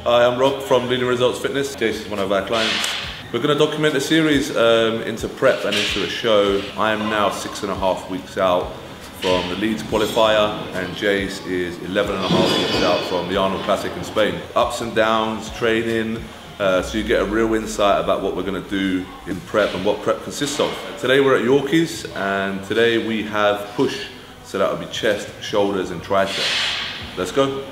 Hi, I'm Rob from Leading Results Fitness. Jace is one of our clients. We're going to document a series into prep and into a show. I am now 6.5 weeks out from the Leeds qualifier, and Jace is 11.5 weeks out from the Arnold Classic in Spain. Ups and downs, training, so you get a real insight about what we're going to do in prep and what prep consists of. Today we're at Yorkie's, and today we have push, so that will be chest, shoulders and triceps. Let's go.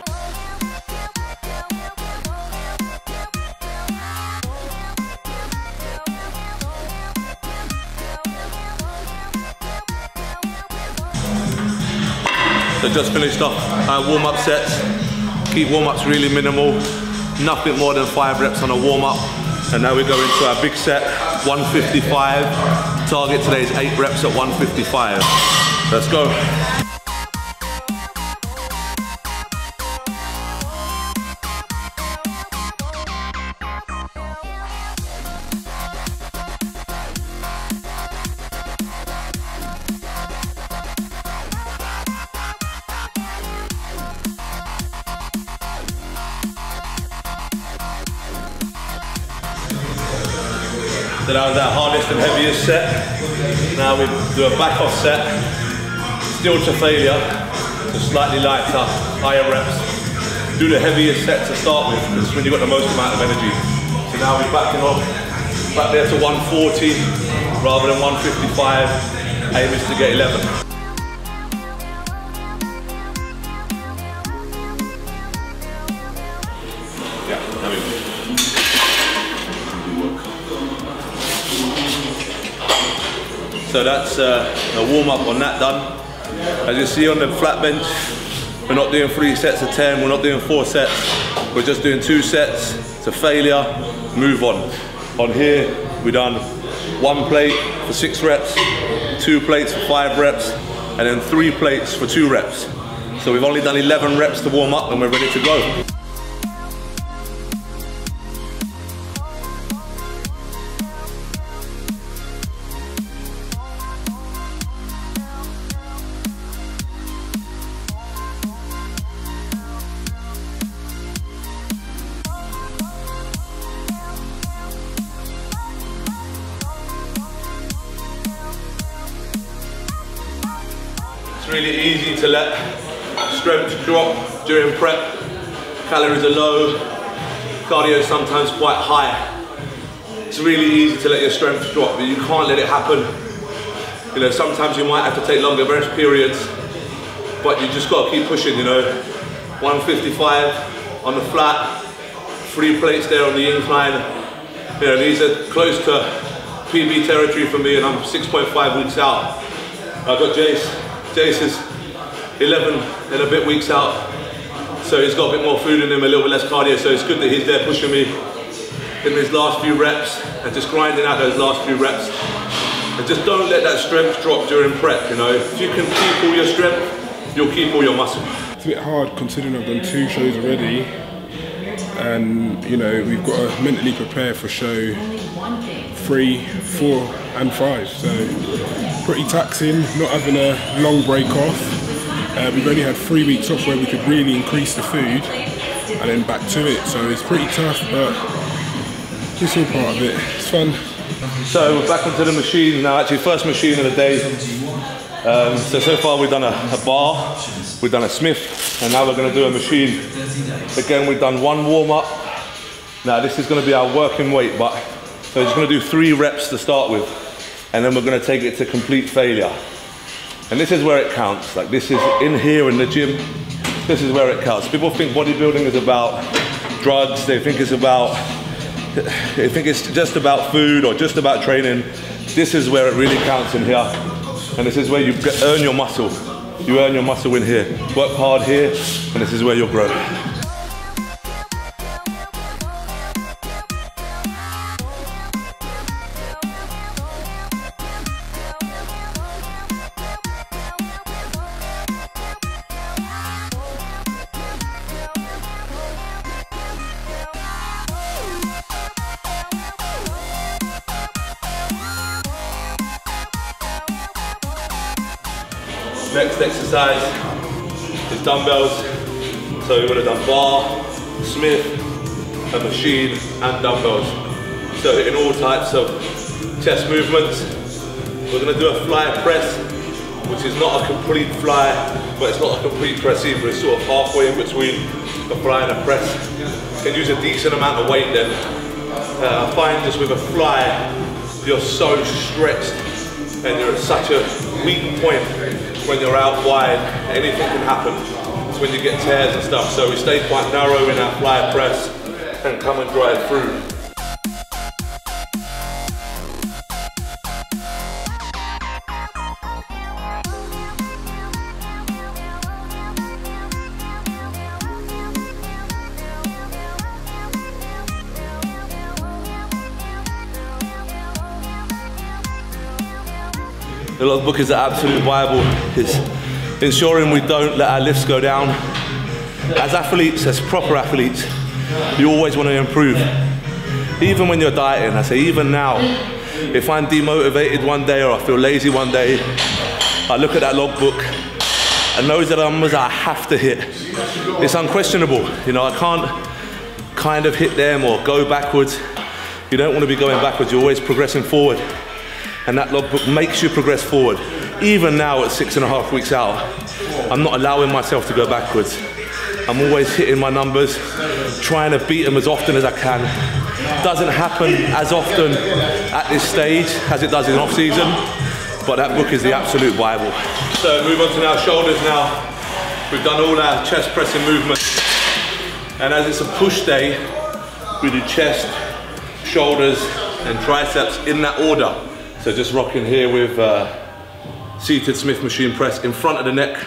So just finished off our warm-up sets. Keep warm-ups really minimal, nothing more than 5 reps on a warm-up. And now we go into our big set, 155. Target today is 8 reps at 155. Let's go. So that was our hardest and heaviest set. Now we do a back off set, still to failure, so slightly lighter, higher reps. Do the heaviest set to start with, because it's when you've got the most amount of energy. So now we're backing off, back there to 140 rather than 155. Aim is to get 11. So that's a warm-up on that done. As you see on the flat bench, we're not doing 3 sets of 10, we're not doing 4 sets. We're just doing 2 sets to failure, move on. On here, we've done 1 plate for 6 reps, 2 plates for 5 reps, and then 3 plates for 2 reps. So we've only done 11 reps to warm up and we're ready to go. It's really easy to let strength drop during prep. Calories are low, cardio is sometimes quite high. It's really easy to let your strength drop, but you can't let it happen. You know, sometimes you might have to take longer rest periods, but you just got to keep pushing, you know. 155 on the flat, 3 plates there on the incline. You know, these are close to PB territory for me, and I'm 6.5 weeks out. I've got Jace. Jace is 11 and a bit weeks out, so he's got a bit more food in him, a little bit less cardio, so it's good that he's there pushing me in these last few reps and just grinding out those last few reps. And just don't let that strength drop during prep, you know. If you can keep all your strength, you'll keep all your muscle. It's a bit hard considering I've done 2 shows already, and you know, we've got to mentally prepare for show 3, 4 and 5, so pretty taxing, not having a long break off. We've only had 3 weeks off where we could really increase the food and then back to it, so it's pretty tough, but it's all part of it. It's fun. So we're back onto the machine now, actually first machine of the day. So far we've done a bar, we've done a Smith, and now we're going to do a machine. Again, we've done 1 warm-up. Now this is going to be our working weight, but so we're just going to do 3 reps to start with, and then we're going to take it to complete failure. And this is where it counts. Like, this is in here in the gym, this is where it counts. People think bodybuilding is about drugs, they think it's just about food or just about training. This is where it really counts in here. And this is where you earn your muscle. You earn your muscle in here. Work hard here, and this is where you'll grow. Next exercise is dumbbells. So we would have done bar, Smith, a machine and dumbbells. So hitting all types of chest movements. We're going to do a fly press, which is not a complete fly, but it's not a complete press either. It's sort of halfway in between a fly and a press. You can use a decent amount of weight then. I find just with a fly, you're so stretched and you're at such a weak point when you're out wide. Anything can happen. It's when you get tears and stuff. So we stay quite narrow in our fly press and come and drive through. The logbook is the absolute Bible. It's ensuring we don't let our lifts go down. As athletes, as proper athletes, you always want to improve. Even when you're dieting, I say even now, if I'm demotivated one day or I feel lazy one day, I look at that logbook and those are the numbers I have to hit. It's unquestionable. You know, I can't kind of hit them or go backwards. You don't want to be going backwards, you're always progressing forward. And that logbook makes you progress forward. Even now at 6.5 weeks out, I'm not allowing myself to go backwards. I'm always hitting my numbers, trying to beat them as often as I can. Doesn't happen as often at this stage as it does in off season, but that book is the absolute Bible. So move on to our shoulders now. We've done all our chest pressing movements. And as it's a push day, we do chest, shoulders, and triceps in that order. So just rocking here with seated Smith machine press in front of the neck.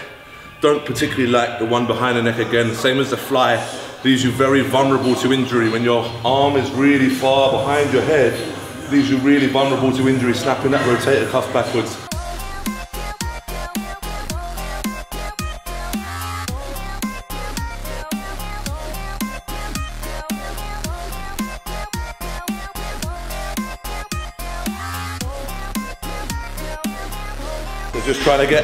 Don't particularly like the one behind the neck again. Same as the fly, leaves you very vulnerable to injury. When your arm is really far behind your head, leaves you really vulnerable to injury, snapping that rotator cuff backwards. Just trying to get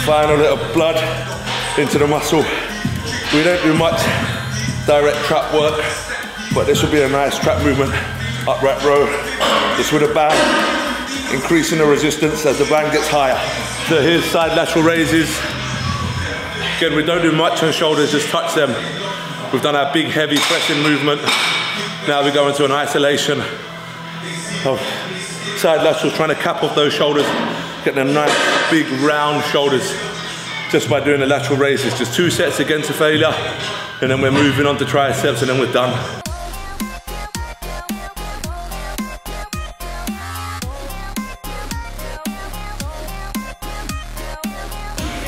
final little blood into the muscle. We don't do much direct trap work, but this will be a nice trap movement. Upright row, just with a band, increasing the resistance as the band gets higher. So here's side lateral raises. Again, we don't do much on shoulders, just touch them. We've done our big heavy pressing movement. Now we go into an isolation of side laterals, trying to cap off those shoulders. Getting a nice big round shoulders just by doing the lateral raises. Just 2 sets again to failure, and then we're moving on to triceps, and then we're done.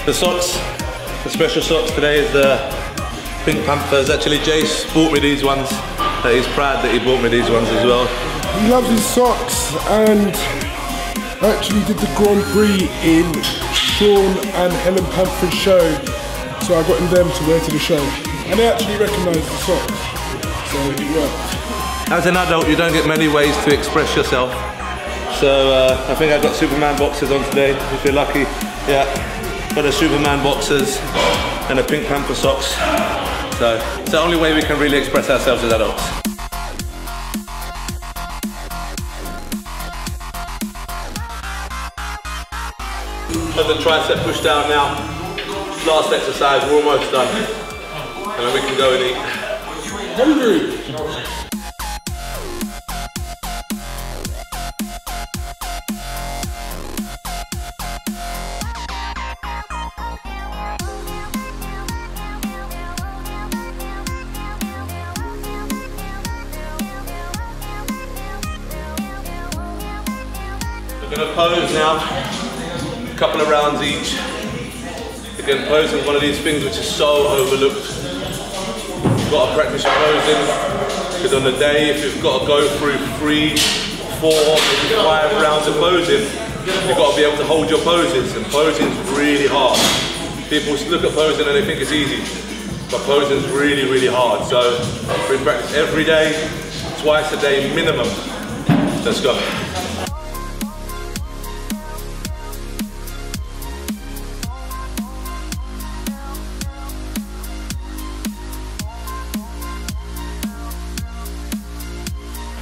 The socks, the special socks today is the Pink Panthers. Actually, Jace bought me these ones. He's proud that he bought me these ones as well. He loves his socks, and actually did the Grand Prix in Sean and Helen Pamford's show, so I got them to wear to the show, and they actually recognised the socks, so it worked. As an adult, you don't get many ways to express yourself, so I think I got Superman boxers on today, if you're lucky. Yeah, got the Superman boxers and the Pink Panther socks, so it's the only way we can really express ourselves as adults. So the tricep push down now. Last exercise, we're almost done. And then we can go and eat. Hungry! We're going to pose now. A couple of rounds each. Again, posing is one of these things which is so overlooked. You've got to practice your posing, because on the day, if you've got to go through 3, 4, maybe 5 rounds of posing, you've got to be able to hold your poses, and posing is really hard. People look at posing and they think it's easy, but posing is really, really hard. So we practice every day, twice a day minimum. Let's go.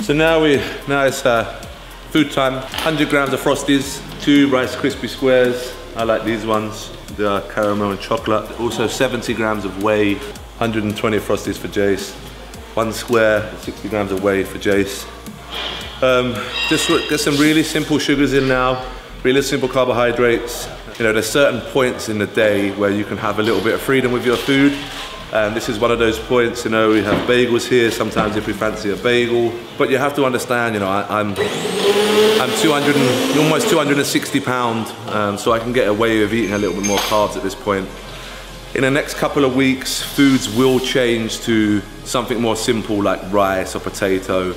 So now it's food time. 100 grams of Frosties, 2 Rice Krispie squares. I like these ones. They are caramel and chocolate. Also 70 grams of whey, 120 Frosties for Jace. 1 square, 60 grams of whey for Jace. Just get some really simple sugars in now, really simple carbohydrates. You know, there's certain points in the day where you can have a little bit of freedom with your food. And this is one of those points. You know, we have bagels here, sometimes if we fancy a bagel. But you have to understand, you know, I'm 200 and, almost 260 pounds, so I can get away with eating a little bit more carbs at this point. In the next couple of weeks, foods will change to something more simple like rice or potato,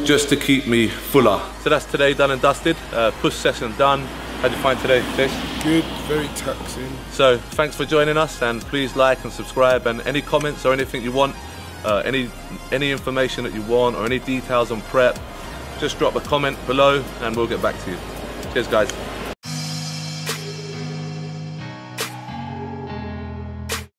just to keep me fuller. So that's today done and dusted. Push session done. How'd you find today, Chase? Good, very taxing. So thanks for joining us, and please like and subscribe, and any comments or anything you want, any information that you want or any details on prep, just drop a comment below and we'll get back to you. Cheers guys.